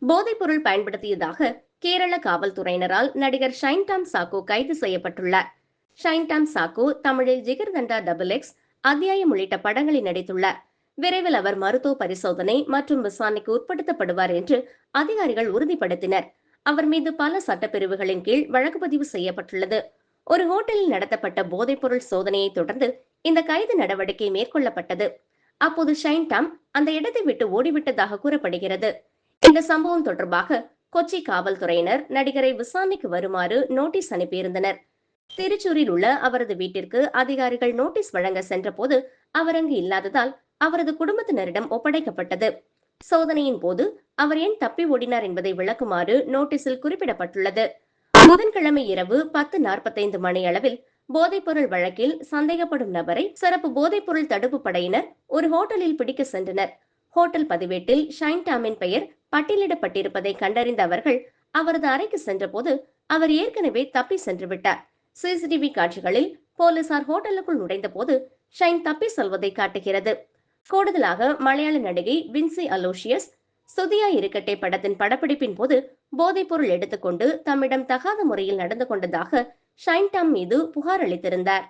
போதைப்பொருள் பயன்படுத்தியதாக கேரள காவல்துறையினரால் நடிகர் ஷைன்டாம் சாக்கோ கைது செய்யப்பட்டுள்ளார். ஷைன்டாம் சாக்கோ தமிழில் ஜிகர்தண்டா டபுள் எக்ஸ் அத்தியாயம் உள்ளிட்ட படங்களில் நடித்துள்ளார். விரைவில் அவர் மருத்துவ பரிசோதனை மற்றும் விசாரணைக்கு உட்படுத்தப்படுவார் என்று அதிகாரிகள் உறுதிப்படுத்தினர். அவர் மீது பல சட்டப்பிரிவுகளின் கீழ் வழக்கு பதிவு செய்யப்பட்டுள்ளது. ஒரு ஹோட்டலில் நடத்தப்பட்ட போதைப்பொருள் சோதனையை தொடர்ந்து இந்த கைது நடவடிக்கை மேற்கொள்ளப்பட்டது. அப்போது ஷைன்டாம் அந்த இடத்தை விட்டு ஓடிவிட்டதாக கூறப்படுகிறது. இந்த சம்பவம் தொடர்பாக கொச்சி காவல்துறையினர் நடிகரை விசாரணைக்கு வருமாறு நோட்டீஸ் அனுப்பியிருந்தனர். திருச்சூரில் உள்ள அவரது வீட்டிற்கு அதிகாரிகள் நோட்டீஸ் வழங்க சென்றபோது அவர் அங்கு இல்லாததால் அவரது குடும்பத்தினரிடம் ஒப்படைக்கப்பட்டது. சோதனையின் போது அவர் ஏன் தப்பி ஓடினார் என்பதை விளக்குமாறு நோட்டீஸில் குறிப்பிடப்பட்டுள்ளது. புதன்கிழமை இரவு 10:45 மணியளவில் போதைப்பொருள் வழக்கில் சந்தேகப்படும் நபரை சிறப்பு போதைப்பொருள் தடுப்பு படையினர் ஒரு ஹோட்டலில் பிடிக்க சென்றனர். ஹோட்டல் பதிவேட்டில் ஷைன்டாமின் பெயர் பட்டியலிடப்பட்டிருப்பதை கண்டறிந்த அவர்கள் அவரது அறைக்கு சென்றபோது அவர் ஏற்கனவே தப்பி சென்று விட்டார். சிசிடிவி காட்சிகளில் போலீசார் ஹோட்டலுக்குள் நுழைந்த போது ஷைன் தப்பி செல்வதை காட்டுகிறது. கூடுதலாக மலையாள நடிகை வின்சி அலோஷியஸ் சுதியா இருக்கட்டே படத்தின் படப்பிடிப்பின் போது போதைப்பொருள் எடுத்துக்கொண்டு தம்மிடம் தகாத முறையில் நடந்து கொண்டதாக ஷைன்டாம் மீது புகார் அளித்திருந்தார்.